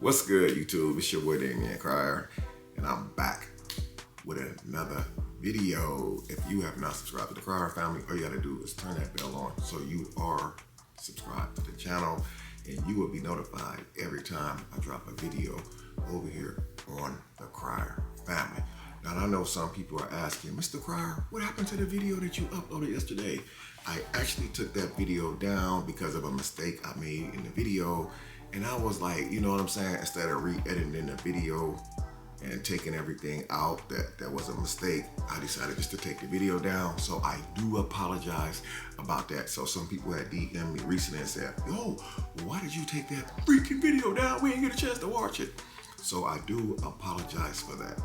What's good, YouTube? It's your boy Damien Crier, and I'm back with another video. If you have not subscribed to the Crier family, all you gotta do is turn that bell on so you are subscribed to the channel, and you will be notified every time I drop a video over here on the Crier family. Now, I know some people are asking, Mr. Crier, what happened to the video that you uploaded yesterday? I actually took that video down because of a mistake I made in the video. And I was like, you know what I'm saying? Instead of re-editing the video and taking everything out that was a mistake, I decided just to take the video down. So I do apologize about that. So some people had DM'd me recently and said, yo, why did you take that freaking video down? We didn't get a chance to watch it. So I do apologize for that.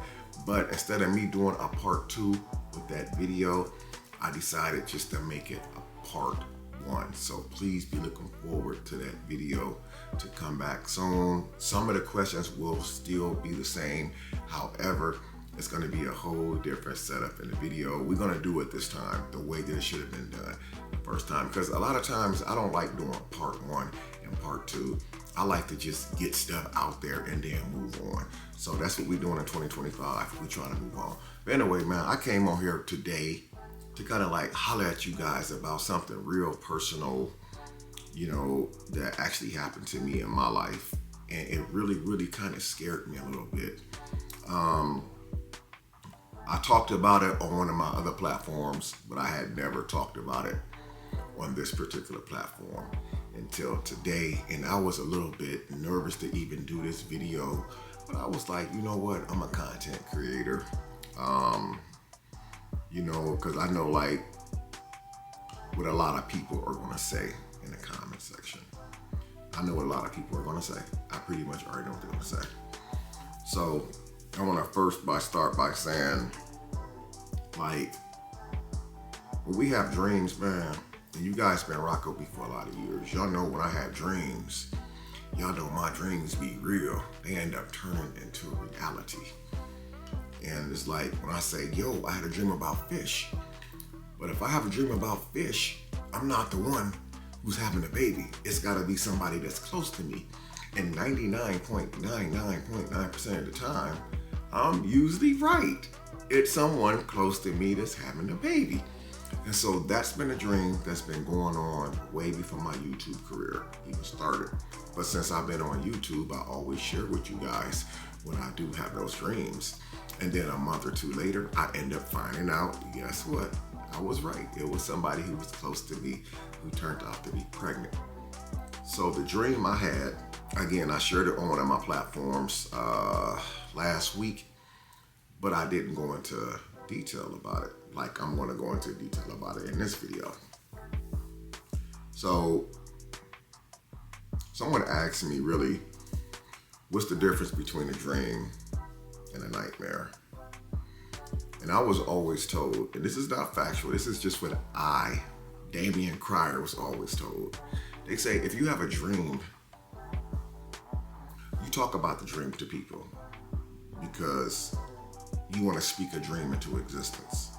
But instead of me doing a part 2 with that video, I decided just to make it a part 1. So please be looking forward to that video to come back soon. Some of the questions will still be the same. However, it's going to be a whole different setup in the video. We're going to do it this time the way that it should have been done the first time, because a lot of times I don't like doing part 1 and part 2. I like to just get stuff out there and then move on. So that's what we're doing in 2025. We're trying to move on. But anyway, man, I came on here today to kind of like holler at you guys about something real personal, you know, that actually happened to me in my life. And it really kind of scared me a little bit. I talked about it on one of my other platforms, but I had never talked about it on this particular platform until today. And I was a little bit nervous to even do this video, but I was like, you know what? I'm a content creator. You know, because I know like what a lot of people are going to say in the comment section. I know what a lot of people are going to say. I pretty much already know what they're going to say. So I want to first start by saying, like, when we have dreams, man, and you guys been rocking with me for a lot of years, y'all know when I have dreams, y'all know my dreams be real. They end up turning into reality. And it's like when I say, yo, I had a dream about fish. But if I have a dream about fish, I'm not the one who's having a baby. It's gotta be somebody that's close to me. And 99.99% of the time, I'm usually right. It's someone close to me that's having a baby. And so that's been a dream that's been going on way before my YouTube career even started. But since I've been on YouTube, I always share with you guys when I do have those dreams. And then a month or 2 later, I end up finding out, guess what? I was right. It was somebody who was close to me who turned out to be pregnant. So the dream I had, again, I shared it on one of my platforms last week, but I didn't go into detail about it like I'm going to go into detail about it in this video. So someone asked me, really, what's the difference between a dream and a nightmare? And I was always told, and this is not factual, this is just what I, Damien Crier, was always told. They say if you have a dream, you talk about the dream to people because you want to speak a dream into existence.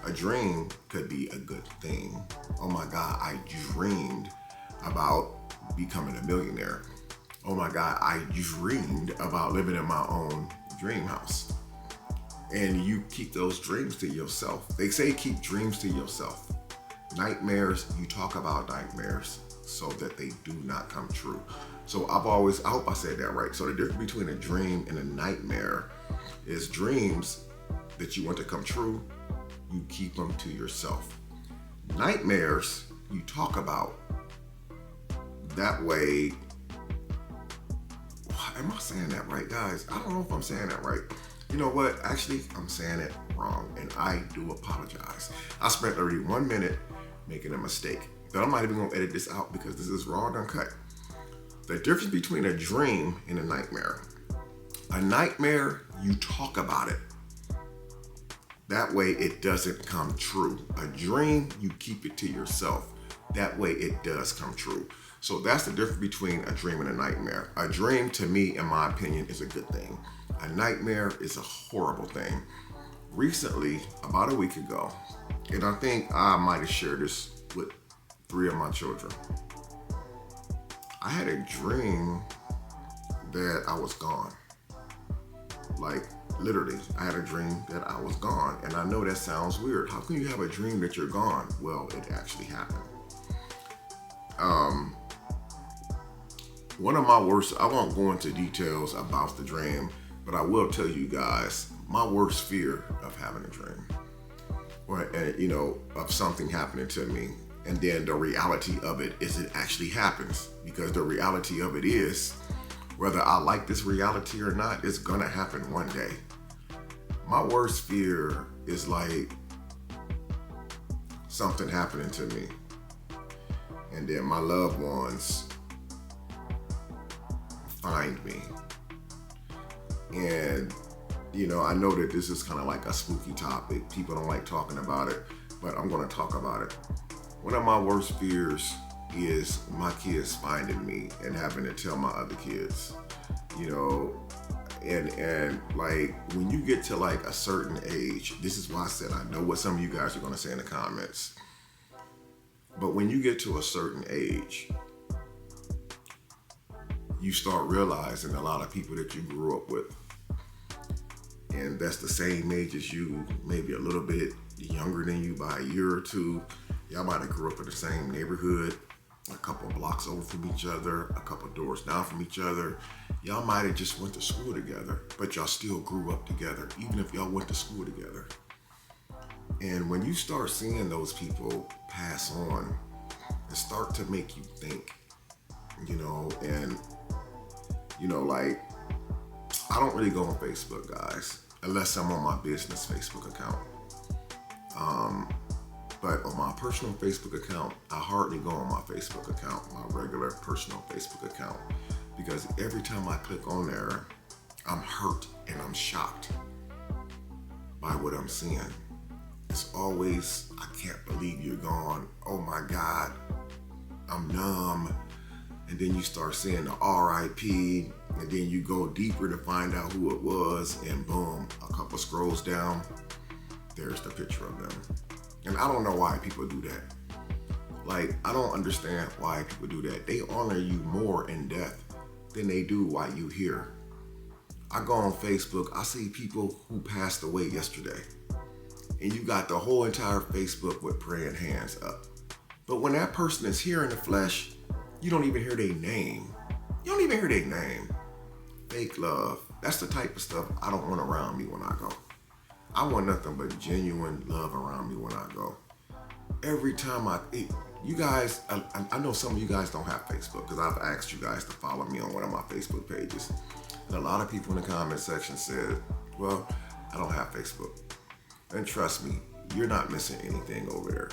A dream could be a good thing. Oh my God, I dreamed about becoming a millionaire. Oh my God, I dreamed about living in my own dream house. And you keep those dreams to yourself. They say keep dreams to yourself. Nightmares, you talk about nightmares so that they do not come true. So I hope I said that right. So the difference between a dream and a nightmare is dreams that you want to come true, you keep them to yourself. Nightmares, you talk about. That way, am I saying that right, guys? I don't know if I'm saying that right. You know what? Actually, I'm saying it wrong, and I do apologize. I spent already 1 minute making a mistake, but I'm not even gonna edit this out because this is raw and uncut. The difference between a dream and a nightmare. A nightmare, you talk about it. That way it doesn't come true. A dream, you keep it to yourself. That way it does come true. So that's the difference between a dream and a nightmare. A dream, to me, in my opinion, is a good thing. A nightmare is a horrible thing. Recently, about a week ago, and I think I might have shared this with 3 of my children. I had a dream that I was gone. Like, literally, I had a dream that I was gone. And I know that sounds weird. How can you have a dream that you're gone? Well, it actually happened. One of my worst, I won't go into details about the dream, but I will tell you guys my worst fear of having a dream, or of something happening to me, and then the reality of it is it actually happens, because the reality of it is, whether I like this reality or not, it's gonna happen one day. My worst fear is like something happening to me, and then my loved ones find me. And I know that this is kind of like a spooky topic. People don't like talking about it, but I'm going to talk about it. One of my worst fears is my kids finding me and having to tell my other kids, and like when you get to like a certain age, this is why I said I know what some of you guys are going to say in the comments, but when you get to a certain age, you start realizing a lot of people that you grew up with, and that's the same age as you, maybe a little bit younger than you by a year or two. Y'all might have grew up in the same neighborhood, a couple blocks over from each other, a couple doors down from each other. Y'all might have just went to school together, but y'all still grew up together, even if y'all went to school together. And when you start seeing those people pass on, it start to make you think, and like, I don't really go on Facebook, guys, unless I'm on my business Facebook account. But on my personal Facebook account, I hardly go on my Facebook account, my regular personal Facebook account, because every time I click on there, I'm hurt and I'm shocked by what I'm seeing. It's always, I can't believe you're gone. Oh my God, I'm numb. And then you start seeing the RIP, and then you go deeper to find out who it was, and boom, a couple scrolls down, there's the picture of them. And I don't know why people do that. Like, I don't understand why people do that. They honor you more in death than they do while you here. I go on Facebook, I see people who passed away yesterday, and you got the whole entire Facebook with praying hands up. But when that person is here in the flesh, you don't even hear their name. You don't even hear their name. Fake love. That's the type of stuff I don't want around me when I go. I want nothing but genuine love around me when I go. Every time you guys, I know some of you guys don't have Facebook, because I've asked you guys to follow me on one of my Facebook pages. And a lot of people in the comment section said, well, I don't have Facebook. And trust me, you're not missing anything over there.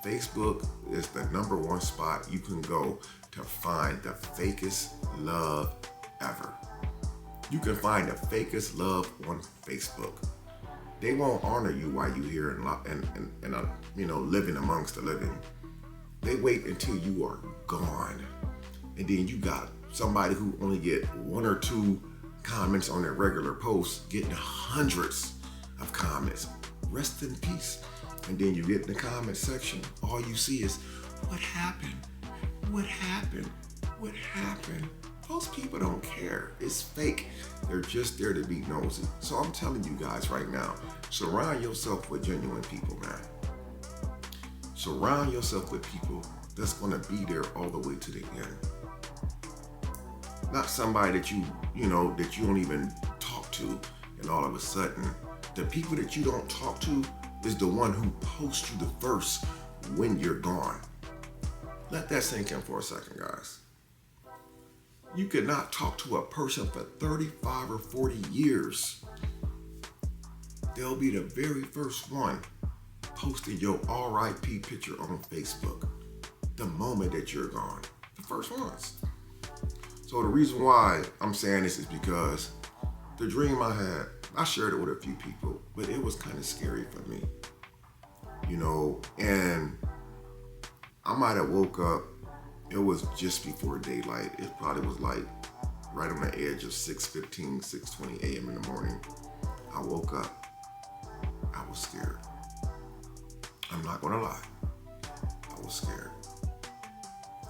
Facebook is the number one spot you can go to find the fakest love ever. You can find the fakest love on Facebook. They won't honor you while you're here and living amongst the living. They wait until you are gone, and then you got somebody who only get one or two comments on their regular posts getting hundreds of comments. Rest in peace. And then you get in the comment section, all you see is, what happened? What happened? What happened? Those people don't care. It's fake. They're just there to be nosy. So I'm telling you guys right now, surround yourself with genuine people, man. Surround yourself with people that's gonna be there all the way to the end. Not somebody that you don't even talk to, and all of a sudden, the people that you don't talk to is the one who posts you the first when you're gone. Let that sink in for a second, guys. You could not talk to a person for 35 or 40 years. They'll be the very first one posting your RIP picture on Facebook the moment that you're gone. The first ones. So the reason why I'm saying this is because the dream I had, I shared it with a few people, but it was kind of scary for me, and I might have woke up, it was just before daylight. It probably was like right on the edge of 6:15, 6:20 a.m. in the morning. I woke up, I was scared. I'm not gonna lie, I was scared.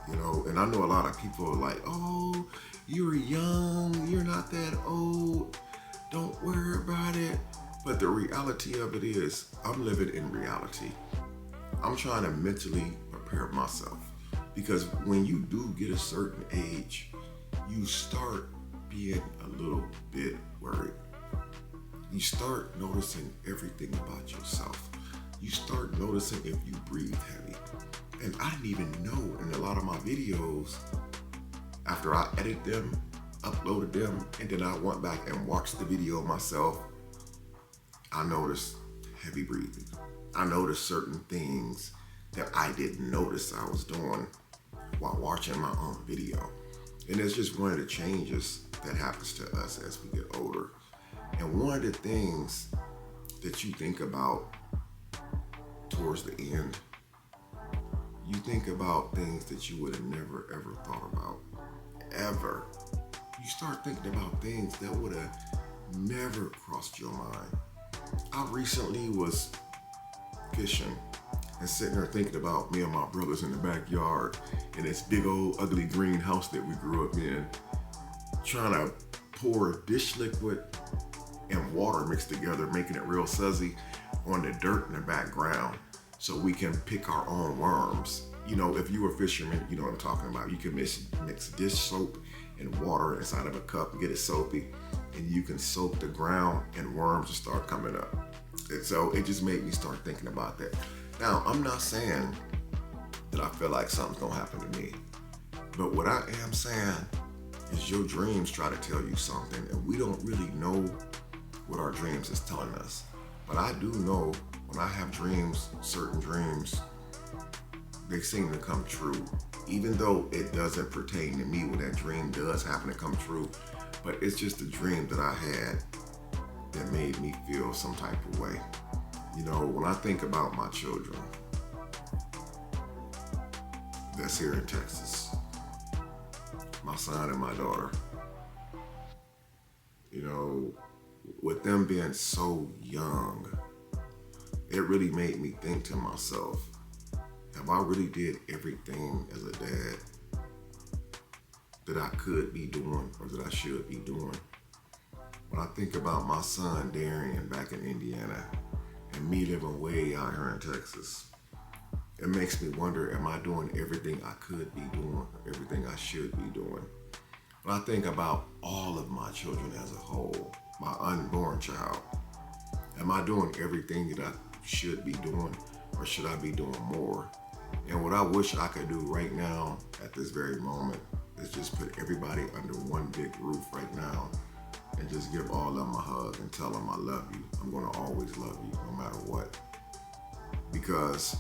And I know a lot of people are like, oh, you're young, you're not that old, don't worry about it. But the reality of it is, I'm living in reality. I'm trying to mentally prepare myself. Because when you do get a certain age, you start being a little bit worried. You start noticing everything about yourself. You start noticing if you breathe heavy. And I didn't even know in a lot of my videos, after I edited them, uploaded them, and then I went back and watched the video myself, I noticed heavy breathing. I noticed certain things that I didn't notice I was doing while watching my own video. And it's just one of the changes that happens to us as we get older. And one of the things that you think about towards the end, you think about things that you would have never ever thought about, ever. You start thinking about things that would have never crossed your mind. I recently was fishing and sitting there thinking about me and my brothers in the backyard in this big old ugly green house that we grew up in, trying to pour dish liquid and water mixed together, making it real sudsy on the dirt in the background so we can pick our own worms. You know, if you're a fisherman, you know what I'm talking about. You can mix dish soap and water inside of a cup, get it soapy, and you can soak the ground and worms will start coming up. And so it just made me start thinking about that. Now, I'm not saying that I feel like something's gonna happen to me, but what I am saying is your dreams try to tell you something, and we don't really know what our dreams is telling us. But I do know when I have dreams, certain dreams, they seem to come true. Even though it doesn't pertain to me when that dream does happen to come true, but it's just a dream that I had that made me feel some type of way. You know, when I think about my children that's here in Texas, my son and my daughter, you know, with them being so young, it really made me think to myself, have I really did everything as a dad that I could be doing or that I should be doing? When I think about my son Darian back in Indiana and me living way out here in Texas, it makes me wonder, am I doing everything I could be doing, everything I should be doing? When I think about all of my children as a whole, my unborn child, am I doing everything that I should be doing, or should I be doing more? And what I wish I could do right now at this very moment is just put everybody under one big roof right now and just give all of them a hug and tell them I love you. I'm gonna always love you no matter what. Because,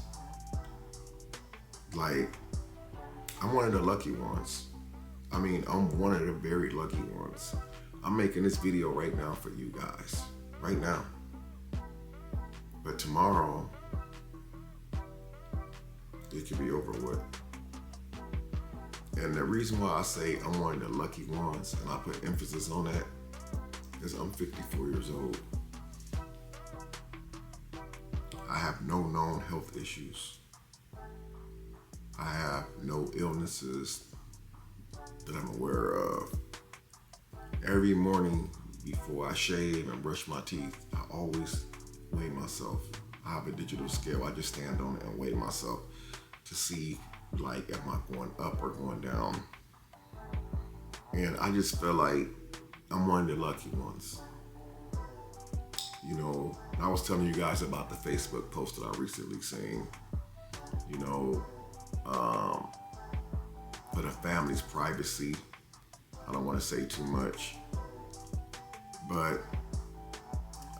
like, I'm one of the lucky ones. I mean, I'm one of the very lucky ones. I'm making this video right now for you guys, right now. But tomorrow, it could be over with. And the reason why I say I'm one of the lucky ones, and I put emphasis on that, is I'm 54 years old. I have no known health issues. I have no illnesses that I'm aware of. Every morning before I shave and brush my teeth, I always weigh myself. I have a digital scale. I just stand on it and weigh myself to see, like, am I going up or going down? And I just feel like I'm one of the lucky ones. You know, I was telling you guys about the Facebook post that I recently seen. You know, for the family's privacy, I don't want to say too much, but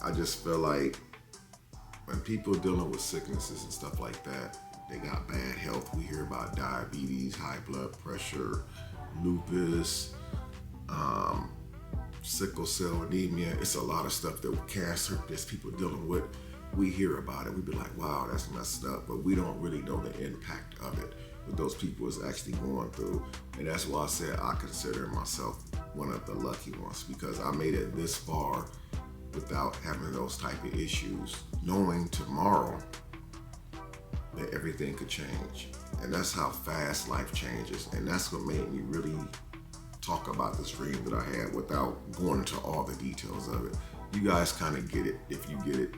I just feel like when people dealing with sicknesses and stuff like that, they got bad health. We hear about diabetes, high blood pressure, lupus, sickle cell anemia. It's a lot of stuff that cancer, there's people dealing with. We hear about it. We be like, wow, that's messed up. But we don't really know the impact of it, what those people is actually going through. And that's why I said I consider myself one of the lucky ones, because I made it this far without having those type of issues, knowing tomorrow that everything could change. And that's how fast life changes. And that's what made me really talk about this dream that I had without going into all the details of it. You guys kind of get it. If you get it,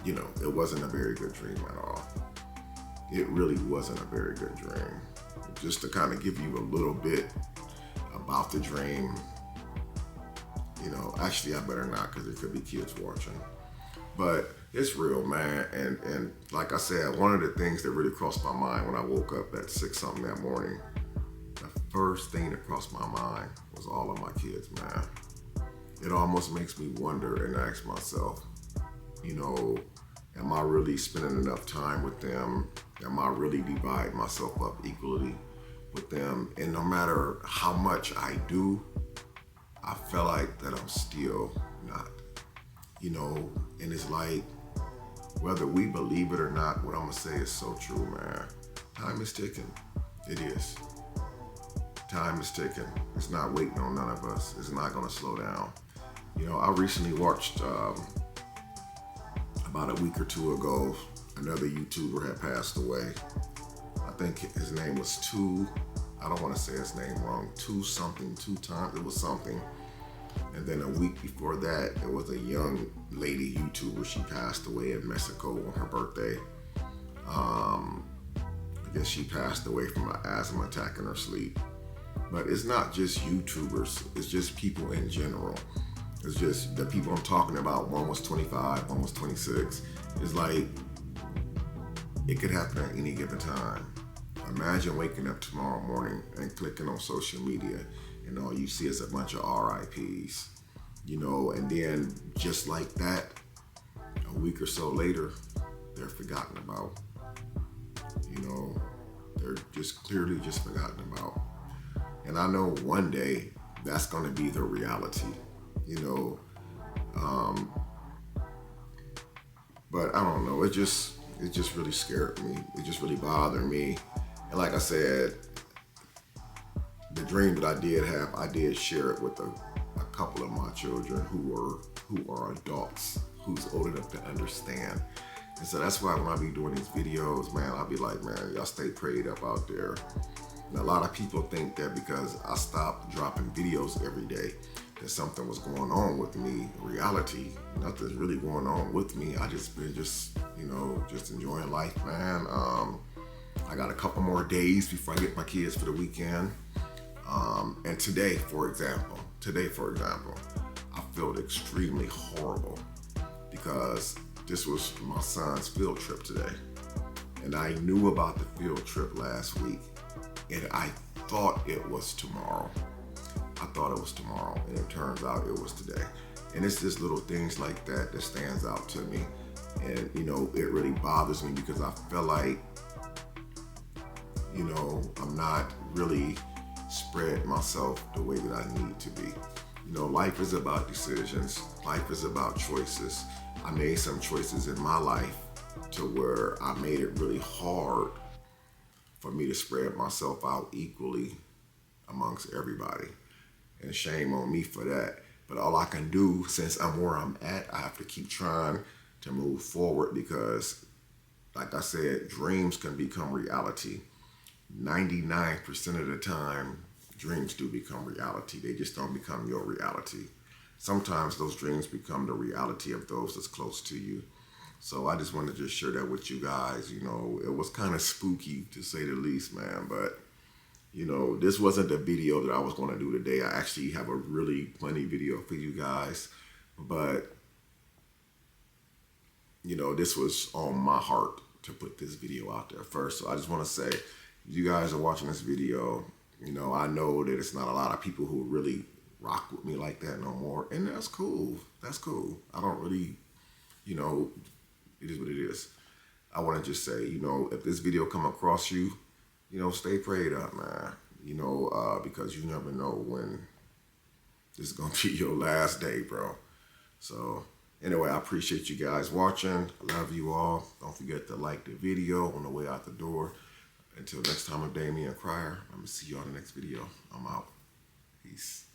you know, it wasn't a very good dream at all. It really wasn't a very good dream. Just to kind of give you a little bit about the dream, you know, actually I better not, because there could be kids watching. But it's real, man. And like I said, one of the things that really crossed my mind when I woke up at 6 something that morning, the first thing that crossed my mind was all of my kids, man. It almost makes me wonder and ask myself, you know, am I really spending enough time with them? Am I really dividing myself up equally with them? And no matter how much I do, I feel like that I'm still not, you know, and it's like, whether we believe it or not, what I'm gonna say is so true, man. Time is ticking. It is. Time is ticking. It's not waiting on none of us. It's not gonna slow down. You know, I recently watched, about a week or two ago, another YouTuber had passed away. I think his name was I don't want to say his name wrong, Two times, it was something. And then a week before that, it was a young lady YouTuber. She passed away in Mexico on her birthday. I guess she passed away from an asthma attack in her sleep. But it's not just YouTubers, it's just people in general. It's just the people I'm talking about. One was 25, one was 26. It's like, it could happen at any given time. Imagine waking up tomorrow morning and clicking on social media and all you see is a bunch of RIPs, you know, and then just like that, a week or so later, they're forgotten about. You know, they're just clearly just forgotten about. And I know one day that's gonna be the reality, you know. But I don't know, it just really scared me. It just really bothered me. And like I said, the dream that I did share it with a couple of my children who are adults, who's old enough to understand. And so that's why when I be doing these videos, man, I'll be like, man, y'all stay prayed up out there. And a lot of people think that because I stopped dropping videos every day, that something was going on with me. In reality, nothing's really going on with me. I just been you know, just enjoying life, man. I got a couple more days before I get my kids for the weekend. And today, for example, I felt extremely horrible because this was my son's field trip today. And I knew about the field trip last week, and I thought it was tomorrow. And it turns out it was today. And it's just little things like that that stands out to me. And, you know, it really bothers me because I feel like, you know, I'm not really spread myself the way that I need to be. You know, life is about decisions. Life is about choices. I made some choices in my life to where I made it really hard for me to spread myself out equally amongst everybody. And shame on me for that. But all I can do, since I'm where I'm at, I have to keep trying to move forward because, like I said, dreams can become reality. 99% of the time, dreams do become reality. They just don't become your reality. Sometimes those dreams become the reality of those that's close to you. So I just wanted to just share that with you guys. You know, it was kind of spooky to say the least, man. But, you know, this wasn't the video that I was going to do today. I actually have a really funny video for you guys. But, you know, this was on my heart to put this video out there first. So I just want to say, you guys are watching this video, you know, I know that it's not a lot of people who really rock with me like that no more. And that's cool. That's cool. I don't really, you know, it is what it is. I want to just say, you know, if this video come across you, you know, stay prayed up, man. You know, because you never know when this is going to be your last day, bro. So anyway, I appreciate you guys watching. I love you all. Don't forget to like the video on the way out the door. Until next time, I'm Damian Crier. I'm going to see you on the next video. I'm out. Peace.